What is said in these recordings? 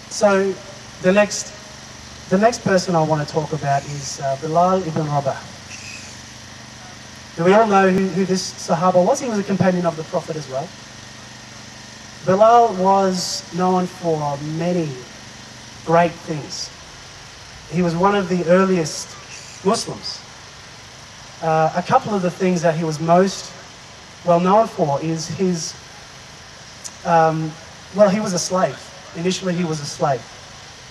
So the next person I want to talk about is Bilal ibn Rabah. Do we all know who this Sahaba was? He was a companion of the Prophet as well. Bilal was known for many great things. He was one of the earliest Muslims. A couple of the things that he was most well known for is his, well, he was a slave. Initially he was a slave.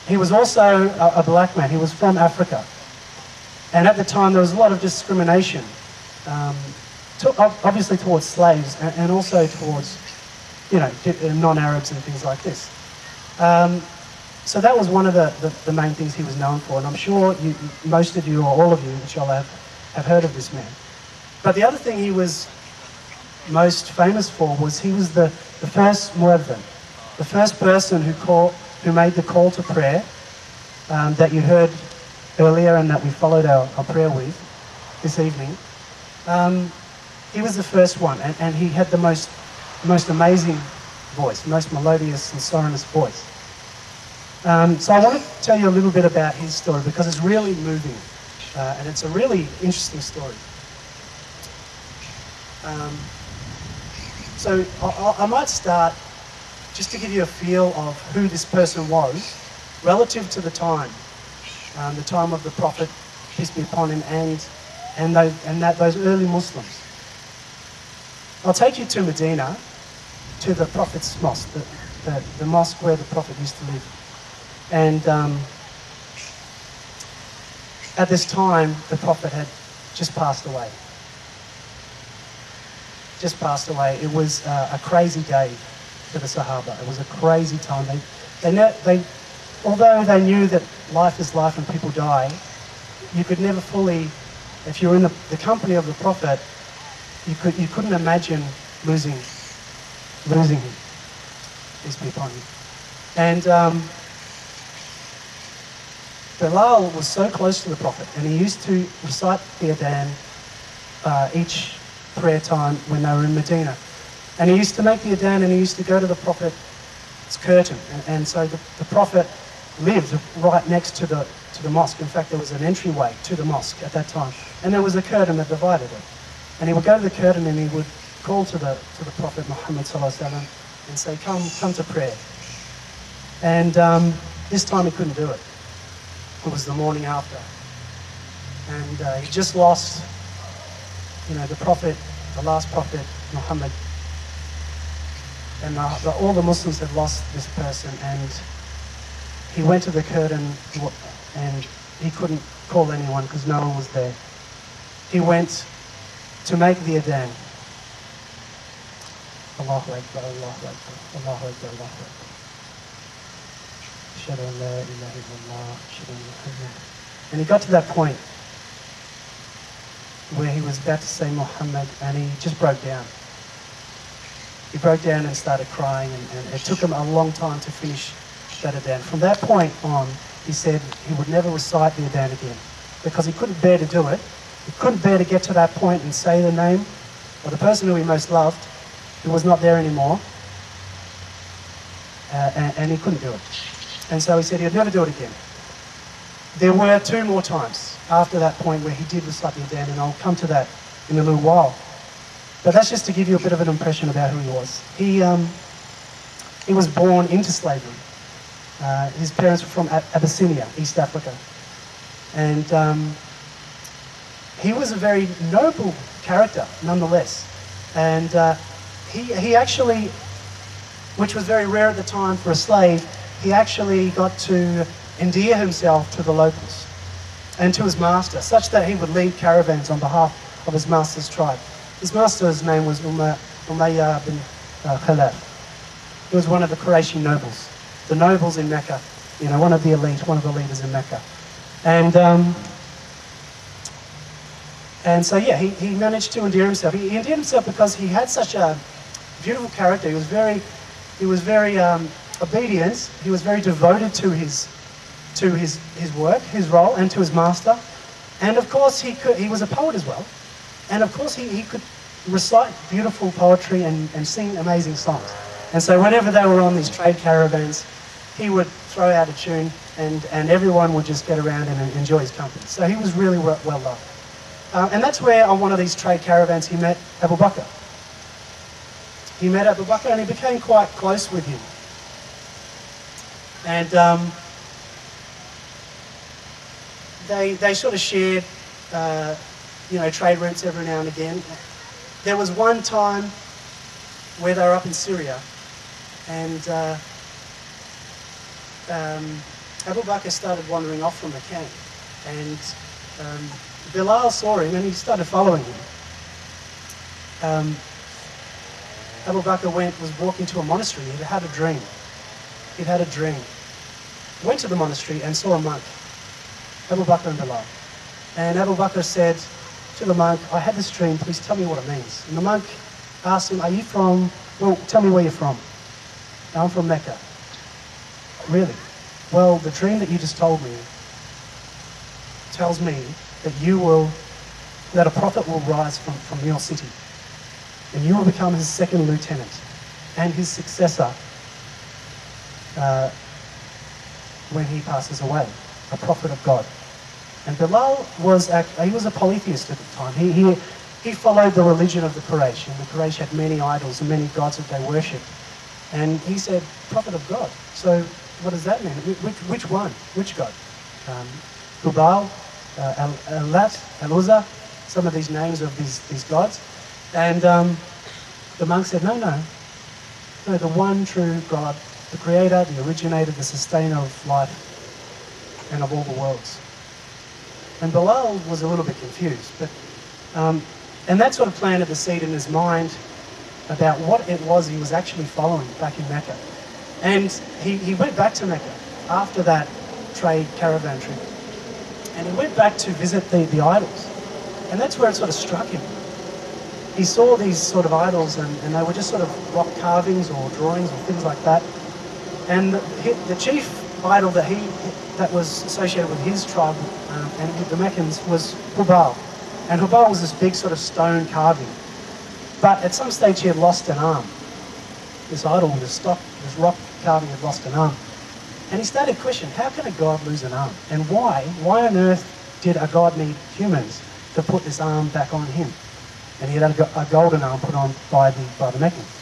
He was also a black man. He was from Africa. And at the time there was a lot of discrimination, obviously towards slaves and also towards, you know, non-Arabs and things like this. So that was one of the main things he was known for, and I'm sure most of you, or all of you, inshallah, have heard of this man. But the other thing he was most famous for was he was the first muezzin, the first person who made the call to prayer that you heard earlier and that we followed our prayer with this evening. He was the first one, and he had the most amazing voice, most melodious and sonorous voice. So I want to tell you a little bit about his story because it's really moving, and it's a really interesting story. So I might start just to give you a feel of who this person was relative to the time of the Prophet, peace be upon him, and those early Muslims. I'll take you to Medina, to the Prophet's mosque, the mosque where the Prophet used to live. And at this time, the Prophet had just passed away. Just passed away. It was a crazy day for the Sahaba. It was a crazy time. Although they knew that life is life and people die, you could never fully, if you're in the company of the Prophet, you couldn't imagine losing him. Peace be upon him. And Bilal was so close to the Prophet, and he used to recite the Adhan each prayer time when they were in Medina. And he used to make the Adhan, and he used to go to the Prophet's curtain. And so the Prophet lived right next to the mosque. In fact, there was an entryway to the mosque at that time, and there was a curtain that divided it. And he would go to the curtain and he would call to the Prophet Muhammad sallallahu alaihi wasallam and say, "Come to prayer." And this time he couldn't do it. It was the morning after, and he just lost, the Prophet, the last Prophet Muhammad, and all the Muslims had lost this person. And he went to the curtain, and he couldn't call anyone because no one was there. He went to make the Adhan. Allahu Akbar, Allahu Akbar, Allahu Akbar, Allahu Akbar. And he got to that point where he was about to say Muhammad, and he just broke down. He broke down and started crying, and it took him a long time to finish that Adhan. From that point on, he said he would never recite the Adhan again because he couldn't bear to do it. He couldn't bear to get to that point and say the name of the person who he most loved, who was not there anymore, and he couldn't do it. And so he said he'd never do it again. There were 2 more times after that point where he did recite the Adhan, and I'll come to that in a little while. But that's just to give you a bit of an impression about who he was. He was born into slavery. His parents were from Abyssinia, East Africa. And he was a very noble character, nonetheless. And he actually, which was very rare at the time for a slave, he actually got to endear himself to the locals and to his master, such that he would lead caravans on behalf of his master's tribe. His master's name was Umayyah bin Khalaf. He was one of the Qurayshi nobles, the nobles in Mecca, one of the elite, one of the leaders in Mecca. And so, yeah, he managed to endear himself. He endeared himself because he had such a beautiful character. He was very obedient. He was very devoted to his work, his role, and to his master. And of course, he was a poet as well. And of course, he could recite beautiful poetry and sing amazing songs. And so whenever they were on these trade caravans, he would throw out a tune and everyone would just get around and enjoy his company. So he was really well loved. And that's where on one of these trade caravans he met Abu Bakr. He met Abu Bakr and he became quite close with him. And they sort of shared, trade routes every now and again. There was one time where they were up in Syria, and Abu Bakr started wandering off from the camp, and Bilal saw him and he started following him. Abu Bakr was walking to a monastery. He'd had a dream. He went to the monastery and saw a monk, Abu Bakr and Bilal. And Abu Bakr said to the monk, I had this dream, please tell me what it means. And the monk asked him, tell me where you're from. I'm from Mecca. Really? Well, the dream that you just told me tells me that a prophet will rise from your city. And you will become his second lieutenant and his successor when he passes away, a prophet of God. And Bilal was a polytheist at the time. He followed the religion of the Quraysh, and the Quraysh had many idols and many gods that they worshipped. And he said, prophet of God. So what does that mean? Which one? Which God? Hubal, Al-Lat, Al-Uzza, some of these names of these gods. And the monk said, no, the one true God, the creator, the originator, the sustainer of life and of all the worlds. And Bilal was a little bit confused, but and that sort of planted the seed in his mind about what it was he was actually following back in Mecca. And he went back to Mecca after that trade caravan trip, and he went back to visit the idols. And that's where it sort of struck him. He saw these sort of idols, and they were just sort of rock carvings or drawings or things like that. And the chief idol that was associated with his tribe and with the Meccans was Hubal. And Hubal was this big sort of stone carving. But at some stage he had lost an arm. This idol, this rock carving had lost an arm. And he started questioning, how can a god lose an arm? And why on earth did a god need humans to put this arm back on him? And he had a golden arm put on by the Meccans.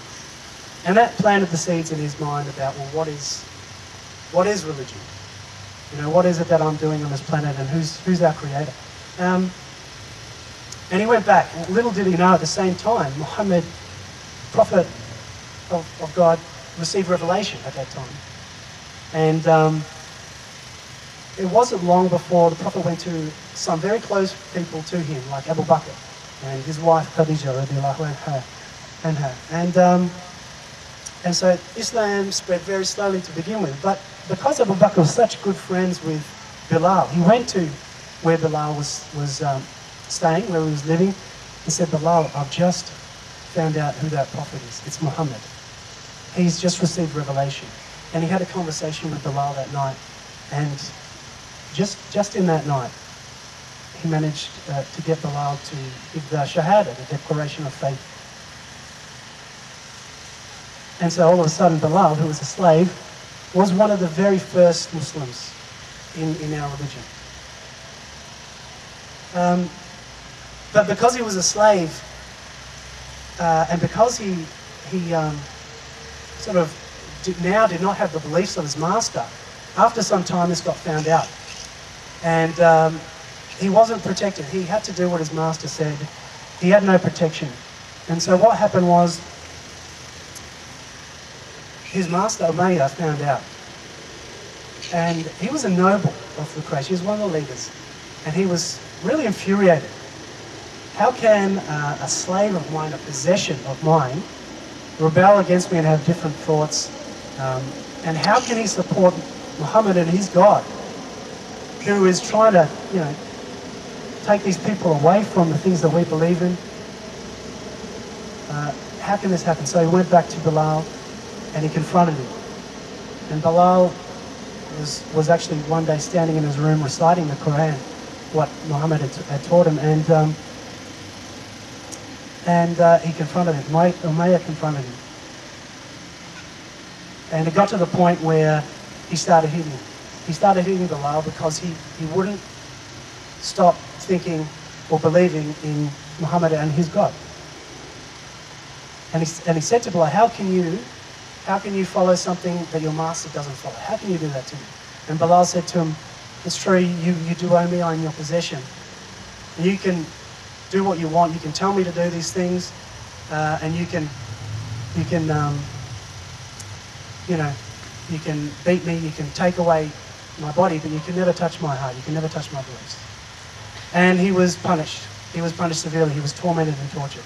And that planted the seeds in his mind about, well, what is religion? What is it that I'm doing on this planet, and who's our creator? And he went back. Little did he know, at the same time, Muhammad, prophet of God, received revelation at that time. And it wasn't long before the prophet went to some very close people to him, like Abu Bakr and his wife Khadija radiallahu anha. And so Islam spread very slowly to begin with. But because Abu Bakr was such good friends with Bilal, he went to where Bilal was staying, where he was living, and said, Bilal, I've just found out who that prophet is. It's Muhammad. He's just received revelation. And he had a conversation with Bilal that night. And just in that night, he managed to get Bilal to give the Shahada, the declaration of faith. And so all of a sudden, Bilal, who was a slave, was one of the very first Muslims in our religion. But because he was a slave, and because he sort of did not have the beliefs of his master, after some time this got found out. And he wasn't protected. He had to do what his master said. He had no protection. And so what happened was, his master, Umayyah, found out. And he was a noble of the Quraysh. He was one of the leaders. And he was really infuriated. How can a slave of mine, a possession of mine, rebel against me and have different thoughts? And how can he support Muhammad and his God, who is trying to, take these people away from the things that we believe in? How can this happen? So he went back to Bilal and he confronted him. And Bilal was actually one day standing in his room reciting the Quran, what Muhammad had taught him, and he confronted him. Umayyah confronted him. And it got to the point where he started hitting him. He started hitting Bilal because he wouldn't stop thinking or believing in Muhammad and his God. And he said to Bilal, how can you follow something that your master doesn't follow? How can you do that to me? And Bilal said to him, it's true, you do owe me, I'm in your possession. You can do what you want, you can tell me to do these things, and you can beat me, you can take away my body, but you can never touch my heart, you can never touch my beliefs. And he was punished. He was punished severely. He was tormented and tortured.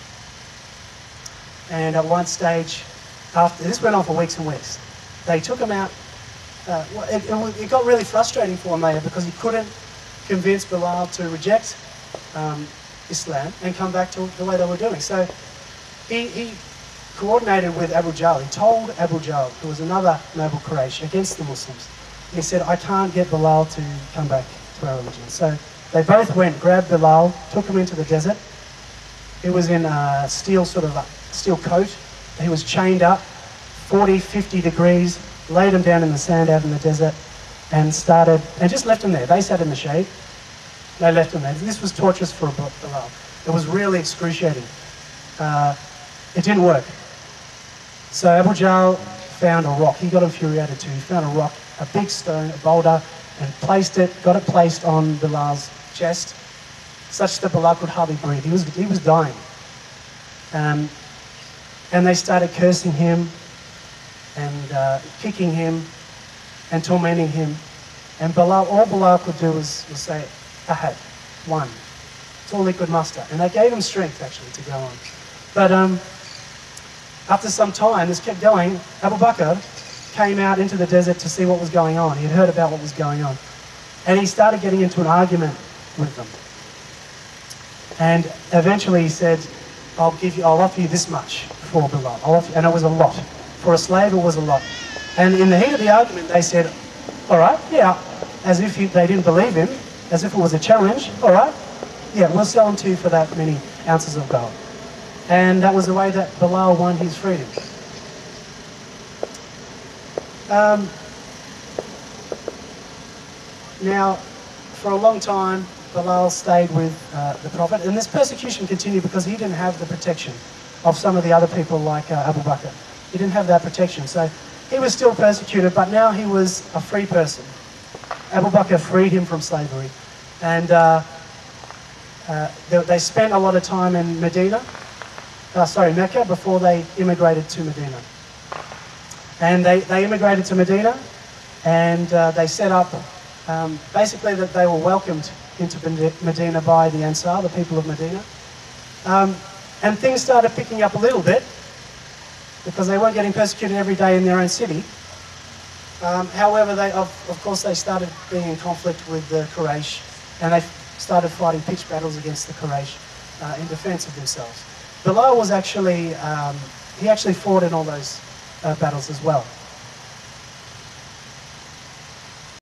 And at one stage, after this went on for weeks and weeks, they took him out. It got really frustrating for Umayyah because he couldn't convince Bilal to reject Islam and come back to the way they were doing. So he coordinated with Abu Jahl. He told Abu Jahl, who was another noble Quraysh, against the Muslims. He said, I can't get Bilal to come back to our religion. So they both went, grabbed Bilal, took him into the desert. He was in a steel coat. He was chained up, 40, 50 degrees, laid him down in the sand out in the desert, and just left him there. They sat in the shade. They left him there. This was torturous for Bilal. It was really excruciating. It didn't work. So Abu Jahl found a rock. He got infuriated too. He found a rock, a big stone, a boulder, and got it placed on Bilal's chest, such that Bilal could hardly breathe. He was dying. And they started cursing him and kicking him and tormenting him. And all Bilal could do was say, Ahad, one. It's all he could muster. And they gave him strength, actually, to go on. But after some time, this kept going. Abu Bakr came out into the desert to see what was going on. He had heard about what was going on. And he started getting into an argument with them. And eventually he said, I'll offer you this much for Bilal. And it was a lot. For a slave, it was a lot. And in the heat of the argument, they said, all right, yeah, as if they didn't believe him, as if it was a challenge. All right, yeah, we'll sell him to you for that many ounces of gold. And that was the way that Bilal won his freedom. Now, for a long time, Bilal stayed with the Prophet, and this persecution continued because he didn't have the protection of some of the other people like Abu Bakr. He didn't have that protection, so he was still persecuted, but now he was a free person. Abu Bakr freed him from slavery, and they spent a lot of time in Mecca, before they immigrated to Medina. And they immigrated to Medina, and they set up, basically that they were welcomed into Medina by the Ansar, the people of Medina. And things started picking up a little bit, because they weren't getting persecuted every day in their own city. However, of course, they started being in conflict with the Quraysh, and they started fighting pitched battles against the Quraysh in defense of themselves. Bilal was he actually fought in all those battles as well.